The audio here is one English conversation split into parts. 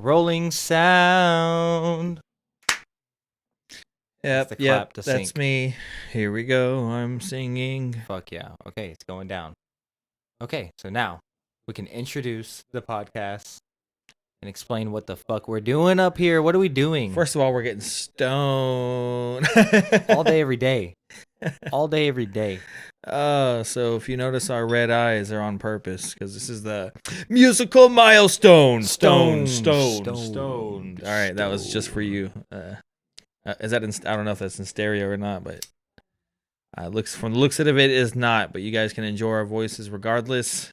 Rolling sound. Yep, that's me. Here we go. I'm singing. Fuck yeah. Okay, it's going down. Okay, so now we can introduce the podcast and explain what the fuck we're doing up here. What are we doing? First of all, we're getting stoned. All day, every day. All day, every day. So if you notice our red eyes are on purpose because this is the musical milestone. Stoned. All right, that was just for you. Is that I don't know if that's in stereo or not, but from the looks of it is not. But you guys can enjoy our voices regardless.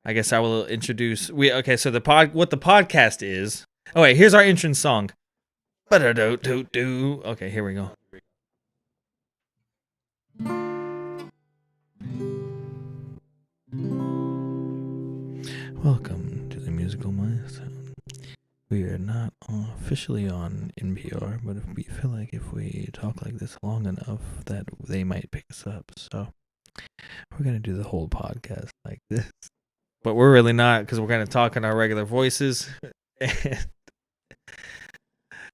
I guess I will introduce. So what the podcast is. Oh wait, here's our entrance song. Okay, here we go. Welcome to the musical milestone. We are not officially on NPR, but if we feel like if we talk like this long enough, that they might pick us up. So we're gonna do the whole podcast like this, but we're really not because we're gonna talk in our regular voices,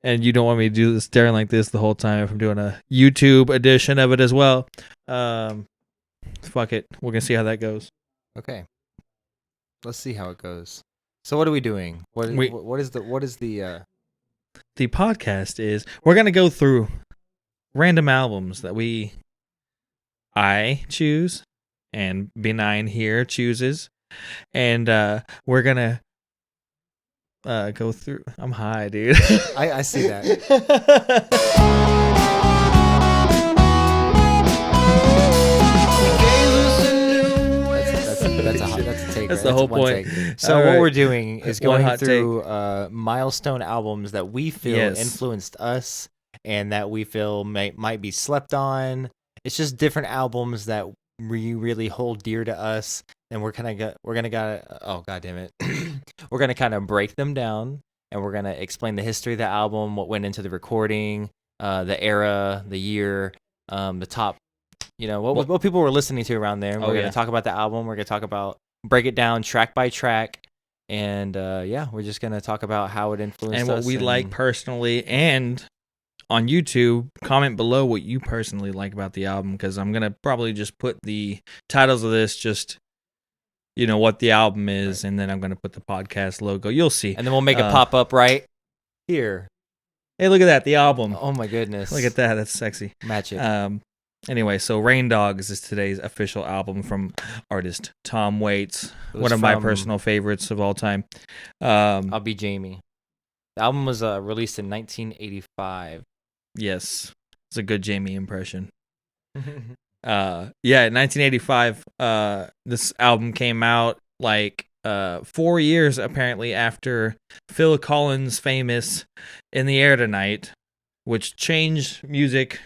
and you don't want me to do this staring like this the whole time if I'm doing a YouTube edition of it as well. Fuck it, we're gonna see how that goes. Okay, let's see how it goes. So what are we doing? What is the The podcast is we're gonna go through random albums that I choose and b-nign here chooses, and we're gonna go through. I'm high, dude. I see that. That's the whole point. So what we're doing is going through milestone albums that we feel influenced us and that we feel might be slept on. It's just different albums that we really hold dear to us, and we're gonna oh god damn it, we're gonna kind of break them down, and we're gonna explain the history of the album, what went into the recording, the era, the year, the top. What people were listening to around there. And we're going to talk about the album. We're going to break it down track by track. And we're just going to talk about how it influenced us. And what we like personally. And on YouTube, comment below what you personally like about the album. Because I'm going to probably just put the titles of this, what the album is. Right. And then I'm going to put the podcast logo. You'll see. And then we'll make it pop up right here. Hey, look at that. The album. Oh, my goodness. Look at that. That's sexy. Magic. Anyway, so Rain Dogs is today's official album from artist Tom Waits, one of my personal favorites of all time. I'll Be Jamie. The album was released in 1985. Yes, it's a good Jamie impression. In 1985, this album came out 4 years apparently after Phil Collins' famous "In the Air Tonight," which changed music.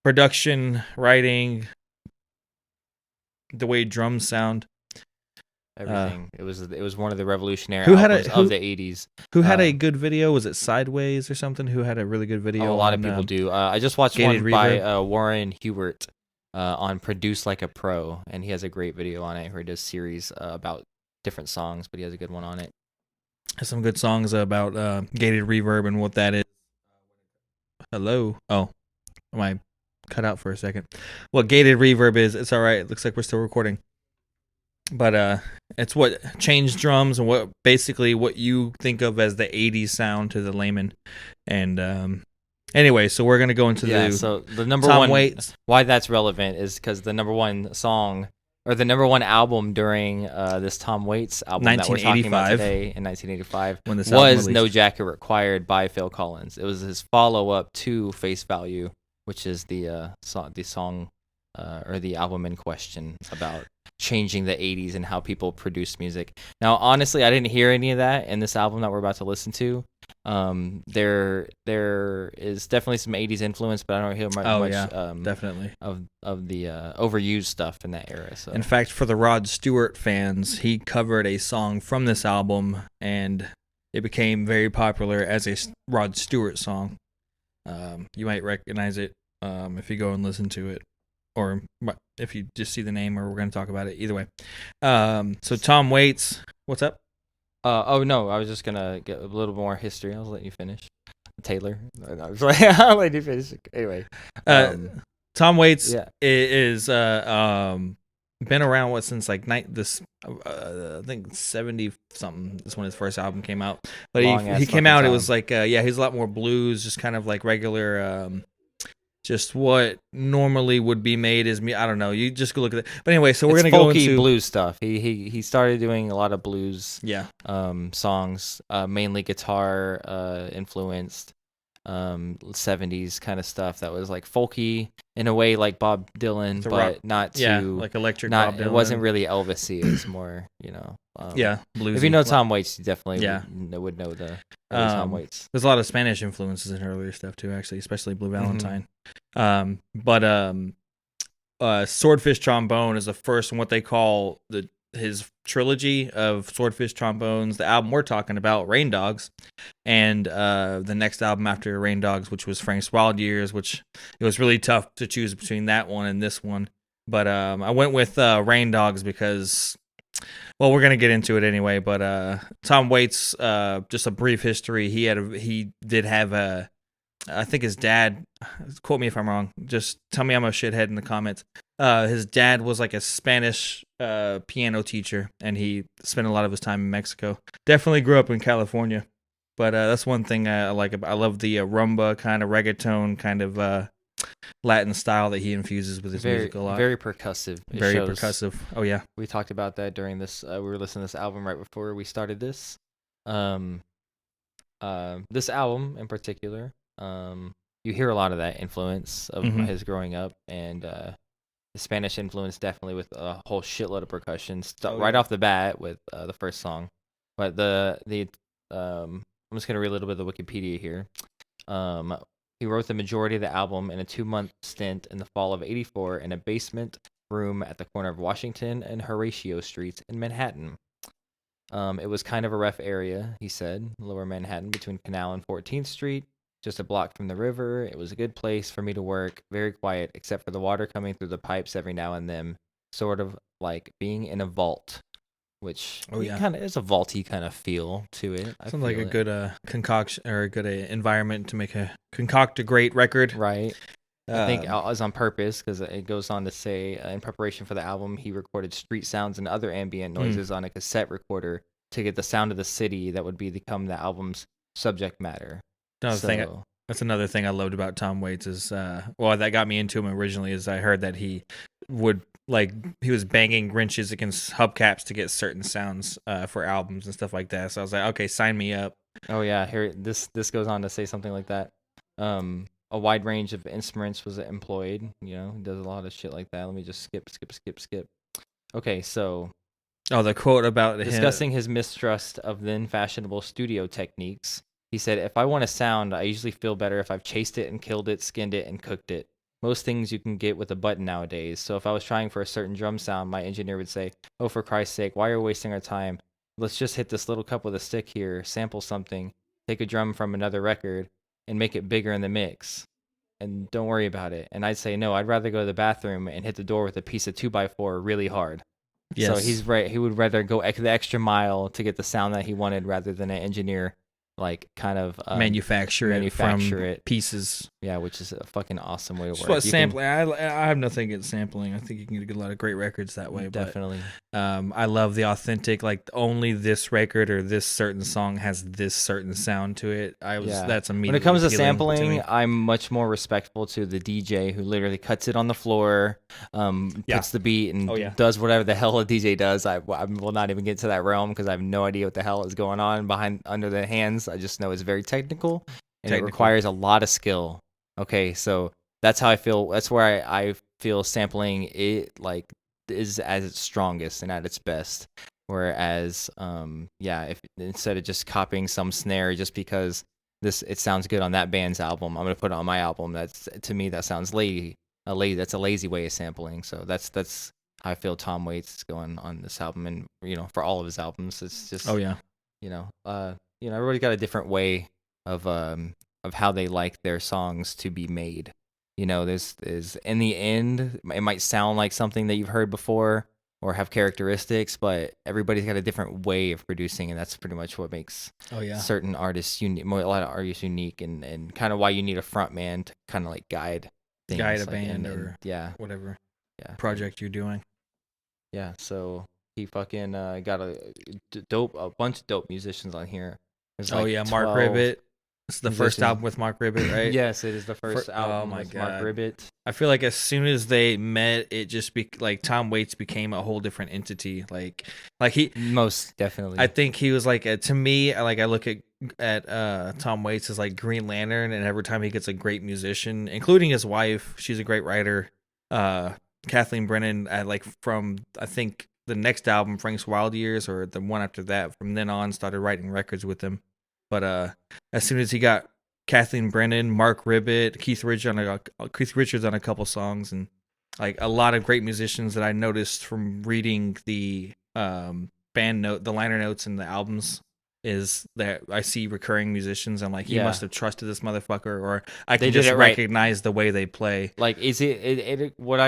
Production, writing, the way drums sound, everything. It was one of the revolutionary albums of the 80s. Who had a good video? Was it Sideways or something? Who had a really good video? A lot of people do. I just watched one by Warren Hubert on Produce Like a Pro, and he has a great video on it where he does series about different songs, but he has a good one on it. Some good songs about gated reverb and what that is. Hello? Oh, am I cut out for a second? What gated reverb is? It's all right. It looks like we're still recording, but it's what changed drums and what you think of as the 80s sound to the layman. And anyway, so we're gonna go into the number Tom one Waits. Why that's relevant is because the number one song or the number one album during this Tom Waits album that we're talking about today in 1985 was No Jacket Required by Phil Collins. It was his follow-up to Face Value, which is the song or the album in question about changing the 80s and how people produce music. Now, honestly, I didn't hear any of that in this album that we're about to listen to. There is definitely some 80s influence, but I don't hear much definitely of the overused stuff in that era. So. In fact, for the Rod Stewart fans, he covered a song from this album, and it became very popular as a Rod Stewart song. You might recognize it if you go and listen to it, or if you just see the name, or we're going to talk about it either way. So Tom Waits, what's up? Oh no, I was just gonna get a little more history. I was letting you finish. Taylor. I was like, I'll let you finish. Anyway. Tom Waits Yeah. is been around since like I think 70 something is when his first album came out. But he came out, it was like he's a lot more blues, just kind of like regular just what normally would be made as me. I don't know. You just go look at it. But anyway, so we're gonna go into blues stuff. He started doing a lot of blues. Yeah. Songs, mainly guitar influenced. 70s kind of stuff that was like folky in a way, like Bob Dylan, but rock, not too like electric. Not Bob Dylan. It wasn't really Elvis-y. It's more, bluesy. If you know Tom Waits, you definitely would know the Tom Waits. There's a lot of Spanish influences in earlier stuff too, actually, especially Blue Valentine. Swordfish Trombone is the first one, what they call his trilogy of Swordfish Trombones. The album we're talking about, Rain Dogs, and the next album after Rain Dogs, which was Frank's Wild Years, which it was really tough to choose between that one and this one. But I went with Rain Dogs because, well, we're gonna get into it anyway. But Tom Waits, just a brief history. He did have I think his dad, quote me if I'm wrong, just tell me I'm a shithead in the comments. His dad was like a Spanish piano teacher, and he spent a lot of his time in Mexico. Definitely grew up in California, but that's one thing I like. I love the rumba kind of reggaeton kind of Latin style that he infuses with his music a lot. Very percussive. Percussive. Oh yeah, we talked about that during this. We were listening to this album right before we started this. This album in particular. You hear a lot of that influence of his growing up, and the Spanish influence definitely with a whole shitload of percussion right off the bat with the first song. But I'm just gonna read a little bit of the Wikipedia here. He wrote the majority of the album in a 2-month stint in the fall of '84 in a basement room at the corner of Washington and Horatio Streets in Manhattan. It was kind of a rough area, he said, Lower Manhattan between Canal and 14th Street. Just a block from the river. It was a good place for me to work. Very quiet, except for the water coming through the pipes every now and then. Sort of like being in a vault, which kind of is a vaulty kind of feel to it. Sounds like a good concoction or a good environment to concoct a great record. Right. I think it was on purpose because it goes on to say, in preparation for the album, he recorded street sounds and other ambient noises on a cassette recorder to get the sound of the city that would become the album's subject matter. That's another thing I loved about Tom Waits is that got me into him originally is I heard that he was banging wrenches against hubcaps to get certain sounds for albums and stuff like that. So I was like, okay, sign me up. Oh yeah, here this goes on to say something like that. A wide range of instruments was employed. He does a lot of shit like that. Let me just skip. Okay, so the quote about discussing his mistrust of then fashionable studio techniques. He said, if I want a sound, I usually feel better if I've chased it and killed it, skinned it, and cooked it. Most things you can get with a button nowadays. So if I was trying for a certain drum sound, my engineer would say, oh, for Christ's sake, why are we wasting our time? Let's just hit this little cup with a stick here, sample something, take a drum from another record, and make it bigger in the mix. And don't worry about it. And I'd say, no, I'd rather go to the bathroom and hit the door with a piece of 2x4 really hard. Yes. So he's right. He would rather go the extra mile to get the sound that he wanted rather than an engineer kind of manufacture it pieces. Yeah, which is a fucking awesome way to work. What sampling? I have nothing against sampling. I think you can get a lot of great records that way. Definitely. But, I love the authentic. Like only this record or this certain song has this certain sound to it. That's immediately. When it comes to sampling, I'm much more respectful to the DJ who literally cuts it on the floor, puts the beat and does whatever the hell a DJ does. I will not even get to that realm because I have no idea what the hell is going on under the hands. I just know it's very technical and it requires a lot of skill. Okay, so that's how I feel. That's where I feel sampling it is at its strongest and at its best. Whereas, if instead of just copying some snare just because it sounds good on that band's album, I'm gonna put it on my album. To me that sounds lazy. That's a lazy way of sampling. So that's how I feel Tom Waits is going on this album, and for all of his albums, it's just everybody's got a different way of how they like their songs to be made. There's in the end, it might sound like something that you've heard before, or have characteristics, but everybody's got a different way of producing, and that's pretty much what makes certain artists unique. A lot of artists unique, and kind of why you need a front man to kind of like guide things, guide a like, band and whatever project you're doing. Yeah, so he fucking got a bunch of dope musicians on here. Like Mark Ribbett. It's the first album with Mark Ribbett, right? Yes, it is the first album with Mark Ribbett. I feel like as soon as they met, it just like Tom Waits became a whole different entity. Like he most definitely. I think he was like to me. I look at Tom Waits as like Green Lantern, and every time he gets a great musician, including his wife, she's a great writer. Kathleen Brennan, from I think the next album, Frank's Wild Years, or the one after that, from then on started writing records with him. But as soon as he got Kathleen Brennan, Mark Ribbett, Keith Richards on a couple songs, and like a lot of great musicians that I noticed from reading the the liner notes and the albums, is that I see recurring musicians. I'm like, he must have trusted this motherfucker, or I can just recognize the way they play. Like, is it what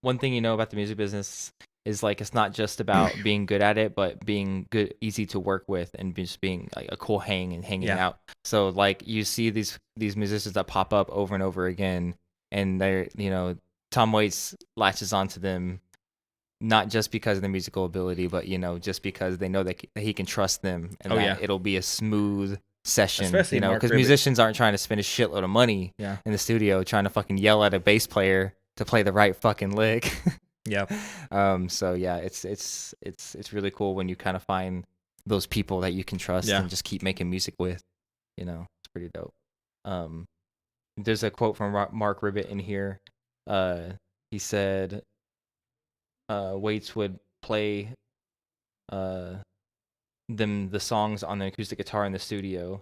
one thing about the music business is like it's not just about being good at it, but being good, easy to work with, and just being like a cool hanging out. So like you see these musicians that pop up over and over again, and they're Tom Waits latches onto them, not just because of their musical ability, but just because they know that he can trust them, and it'll be a smooth session. Because musicians aren't trying to spend a shitload of money in the studio trying to fucking yell at a bass player to play the right fucking lick. Yeah. So yeah, it's really cool when you kind of find those people that you can trust and just keep making music with. It's pretty dope. There's a quote from Mark Ribbett in here. He said, Waits would play the songs on the acoustic guitar in the studio.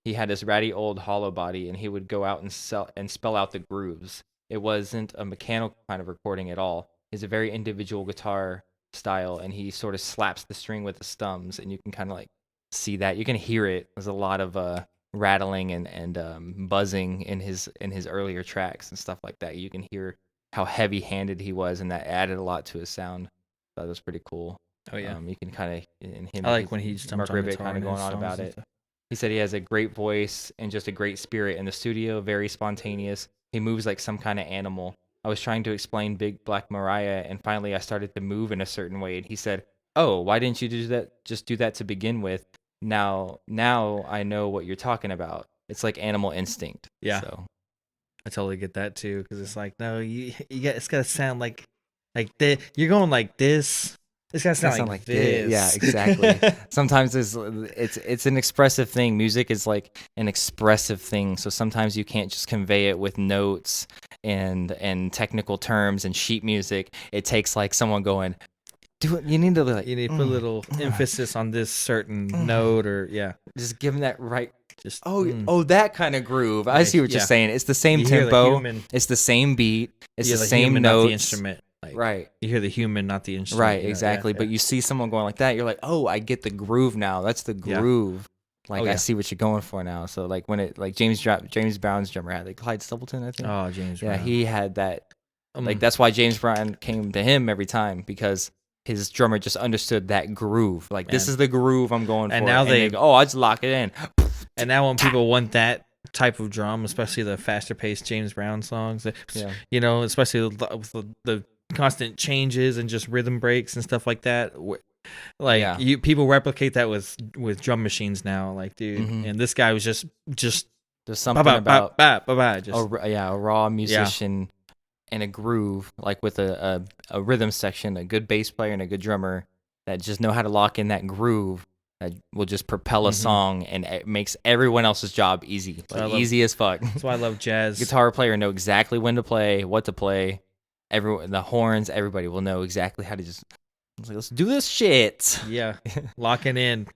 He had this ratty old hollow body, and he would go out and spell out the grooves. It wasn't a mechanical kind of recording at all. It's a very individual guitar style, and he sort of slaps the string with the stums, and you can kind of like see that. You can hear it. There's a lot of rattling and buzzing in his earlier tracks and stuff like that. You can hear how heavy-handed he was, and that added a lot to his sound. So that was pretty cool. Oh yeah, you can kind of in him. I like when he's Mark Ribbett kind of going on about it. He said he has a great voice and just a great spirit in the studio. Very spontaneous. He moves like some kind of animal. I was trying to explain Big Black Mariah, and finally I started to move in a certain way. And he said, "Oh, why didn't you do that? Just do that to begin with. Now I know what you're talking about. It's like animal instinct." Yeah, so I totally get that too, because it's like, no, it's gotta sound like this. You're going like this. It's gotta sound like this. Yeah, exactly. Sometimes it's an expressive thing. Music is like an expressive thing. So sometimes you can't just convey it with notes and technical terms and sheet music. It takes like someone going, do it. You need to put a little emphasis on this certain note, or just give them that right. Just that kind of groove. I see what you're saying. It's the same tempo. It's the same beat. It's the same notes. The instrument. Right. You hear the human, not the instrument. Right, exactly. But you see someone going like that, you're like, oh, I get the groove now. That's the groove. Like, I see what you're going for now. So, like, when it, like, James Brown's drummer had, like, Clyde Stapleton, I think. Oh, James Brown. Yeah, he had that. Like, that's why James Brown came to him every time, because his drummer just understood that groove. Like, this is the groove I'm going for. And now they go, I'll just lock it in. And now when people want that type of drum, especially the faster paced James Brown songs, especially with the constant changes and just rhythm breaks and stuff like that, people replicate that with drum machines now, like, dude. And this guy was just there's something about a raw musician and a groove, like with a rhythm section, a good bass player and a good drummer that just know how to lock in that groove that will just propel a song, and it makes everyone else's job easy, easy as fuck. That's why I love jazz. Guitar player know exactly when to play, what to play. Everyone, the horns, everybody will know exactly how to just, let's do this shit. Yeah, locking in.